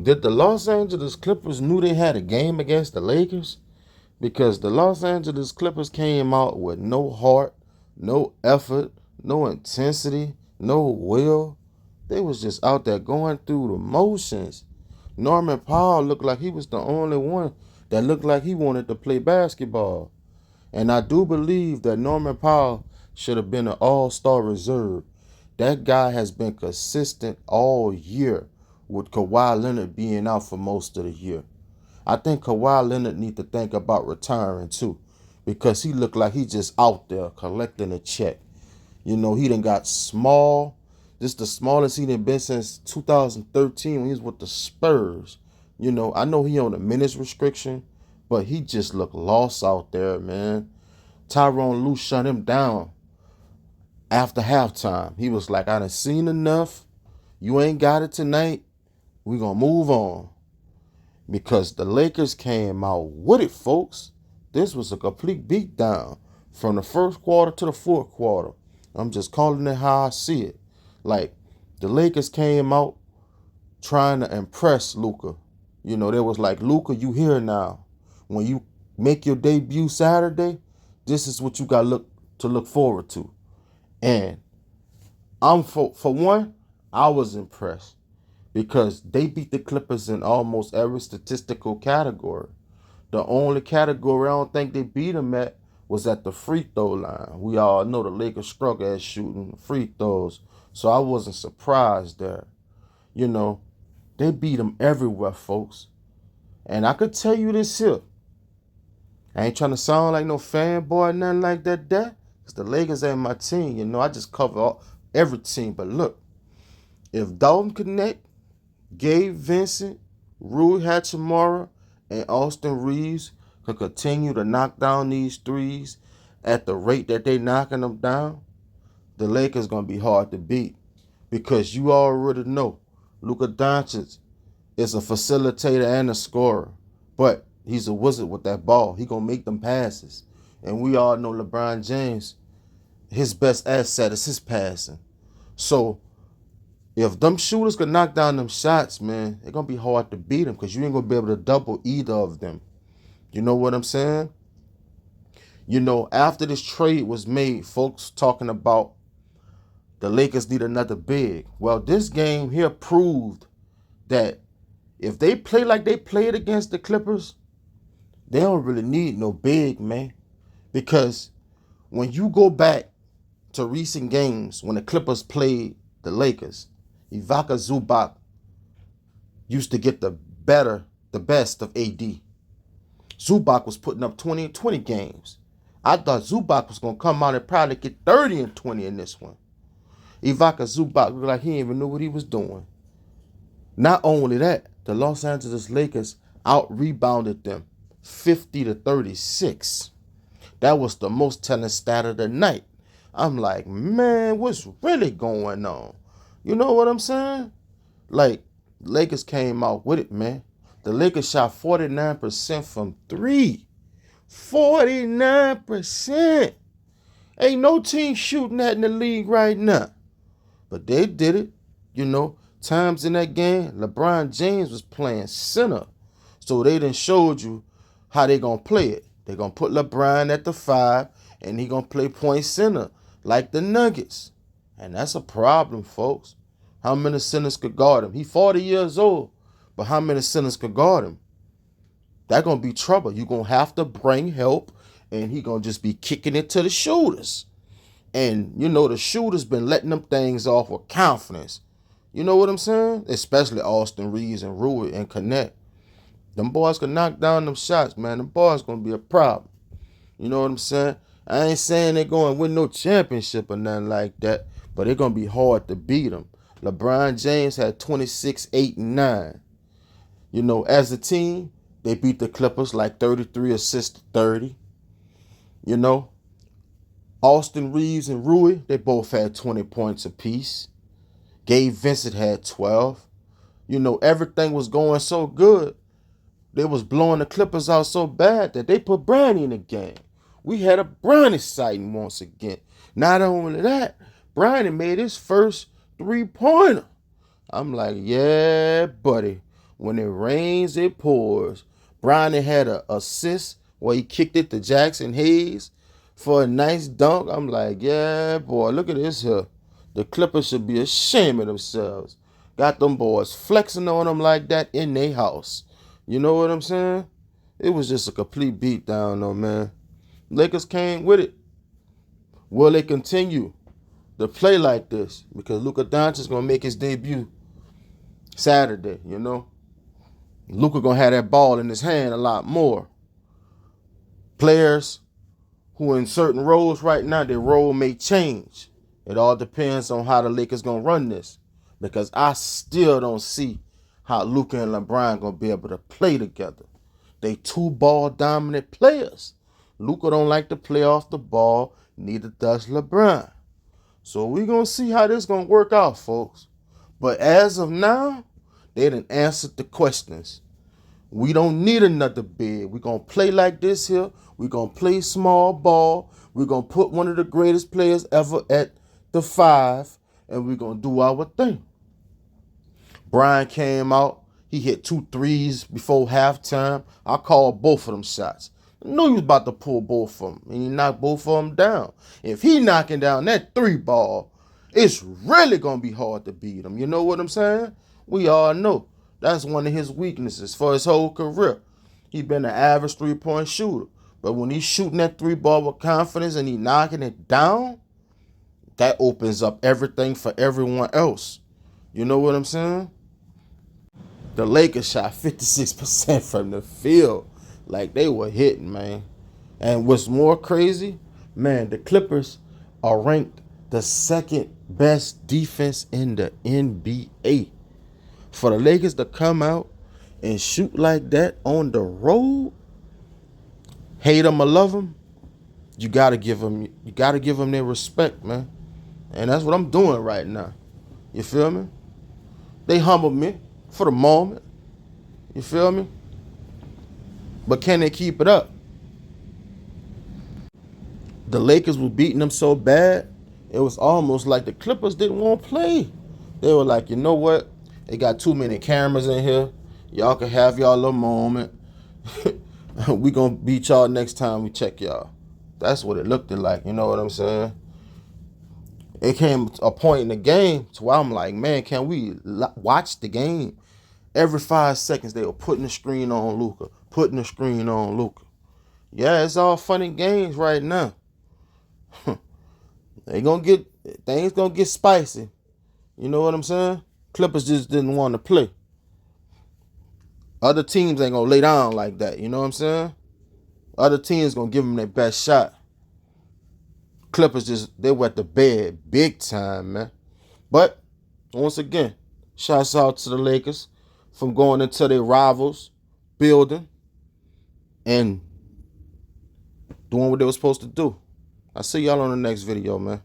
Did the Los Angeles Clippers knew they had a game against the Lakers? Because the Los Angeles Clippers came out with no heart, no effort, no intensity, no will. They was just out there going through the motions. Norman Powell looked like he was the only one that looked like he wanted to play basketball. And I do believe that Norman Powell should have been an all-star reserve. That guy has been consistent all year with Kawhi Leonard being out for most of the year. I think Kawhi Leonard need to think about retiring too, because he looked like he just out there collecting a check. You know, he done got small. This the smallest he done been since 2013 when he was with the Spurs. You know, I know he on a minutes restriction, but he just looked lost out there, man. Tyronn Lue shut him down after halftime. He was like, I done seen enough. You ain't got it tonight. We gonna move on. Because the Lakers came out with it, folks. This was a complete beatdown from the first quarter to the fourth quarter. I'm just calling it how I see it. Like, the Lakers came out trying to impress Luka. You know, they was like, Luka, you here now. When you make your debut Saturday, this is what you got to look forward to. And I'm for one, I was impressed because they beat the Clippers in almost every statistical category. The only category I don't think they beat them at was at the free throw line. We all know the Lakers struggle at shooting free throws, so I wasn't surprised there. You know, they beat them everywhere, folks. And I could tell you this here. I ain't trying to sound like no fanboy or nothing like that, because the Lakers ain't my team. You know, I just cover every team. But look, if Dalton Connect, Gabe Vincent, Rui Hachimura, and Austin Reeves could continue to knock down these threes at the rate that they knocking them down, the Lakers going to be hard to beat. Because you already know Luka Doncic is a facilitator and a scorer. But he's a wizard with that ball. He going to make them passes. And we all know LeBron James, his best asset is his passing. So if them shooters could knock down them shots, man, it's going to be hard to beat them because you ain't going to be able to double either of them. You know what I'm saying? You know, after this trade was made, folks talking about the Lakers need another big. Well, this game here proved that if they play like they played against the Clippers, they don't really need no big, man. Because when you go back to recent games, when the Clippers played the Lakers, Ivica Zubac used to get the best of AD. Zubac was putting up 20 and 20 games. I thought Zubac was going to come out and probably get 30 and 20 in this one. Ivica Zubac looked like he didn't even know what he was doing. Not only that, the Los Angeles Lakers out-rebounded them 50 to 36. That was the most telling stat of the night. I'm like, man, what's really going on? You know what I'm saying? Like, Lakers came out with it, man. The Lakers shot 49% from three. 49%. Ain't no team shooting that in the league right now. But they did it. You know, times in that game, LeBron James was playing center. So they done showed you how they going to play it. They going to put LeBron at the 5, and he going to play point center like the Nuggets. And that's a problem, folks. How many centers could guard him? He 40 years old, but how many centers could guard him? That's going to be trouble. You're going to have to bring help, and he going to just be kicking it to the shooters. And, you know, the shooters been letting them things off with confidence. You know what I'm saying? Especially Austin Reeves and Rui and Connect. Them boys can knock down them shots, man. Them boys going to be a problem. You know what I'm saying? I ain't saying they're going to win no championship or nothing like that, but they're going to be hard to beat them. LeBron James had 26, 8, and 9. You know, as a team, they beat the Clippers like 33 assists to 30. You know, Austin Reeves and Rui, they both had 20 points apiece. Gabe Vincent had 12. You know, everything was going so good. They was blowing the Clippers out so bad that they put Bronny in the game. We had a Bronny sighting once again. Not only that, Bronny made his first three-pointer. I'm like, yeah, buddy. when it rains, it pours. Bronny had an assist where he kicked it to Jackson Hayes for a nice dunk. I'm like, yeah, boy, look at this here. The Clippers should be ashamed of themselves. Got them boys flexing on them like that in their house. You know what I'm saying? It was just a complete beatdown, though, man. Lakers came with it. Will they continue to play like this? Because Luka Doncic is going to make his debut Saturday, you know. Luka going to have that ball in his hand a lot more. Players who are in certain roles right now, their role may change. It all depends on how the Lakers going to run this. Because I still don't see how Luka and LeBron going to be able to play together. They two ball dominant players. Luka don't like to play off the ball, neither does LeBron. So we're going to see how this going to work out, folks. But as of now, they done answered the questions. We don't need another big. We're going to play like this here. We're going to play small ball. We're going to put one of the greatest players ever at the 5, and we're going to do our thing. Brian came out. He hit 2 threes before halftime. I called both of them shots. I knew he was about to pull both of them, and he knocked both of them down. If he knocking down that 3 ball, it's really going to be hard to beat him. You know what I'm saying? We all know. That's one of his weaknesses for his whole career. He's been an average 3-point shooter. But when he's shooting that 3 ball with confidence and he's knocking it down, that opens up everything for everyone else. You know what I'm saying? The Lakers shot 56% from the field. Like, they were hitting, man. And what's more crazy, man, the Clippers are ranked the 2nd best defense in the NBA. For the Lakers to come out and shoot like that on the road, hate them or love them, you gotta give them their respect, man. And that's what I'm doing right now. You feel me? They humbled me for the moment. You feel me? But can they keep it up? The Lakers were beating them so bad, it was almost like the Clippers didn't want to play. They were like, you know what? They got too many cameras in here. Y'all can have y'all little moment. We gonna beat y'all next time we check y'all. That's what it looked like. You know what I'm saying? It came a point in the game to where I'm like, man, can we watch the game? Every 5 seconds they were putting the screen on Luka, putting the screen on Luka. Yeah, it's all fun and games right now. Things gonna get spicy. You know what I'm saying? Clippers just didn't want to play. Other teams ain't gonna lay down like that. You know what I'm saying? Other teams gonna give them their best shot. Clippers they wet the bed big time, man. But once again, shouts out to the Lakers from going into their rivals' building and doing what they were supposed to do. I'll see y'all on the next video, man.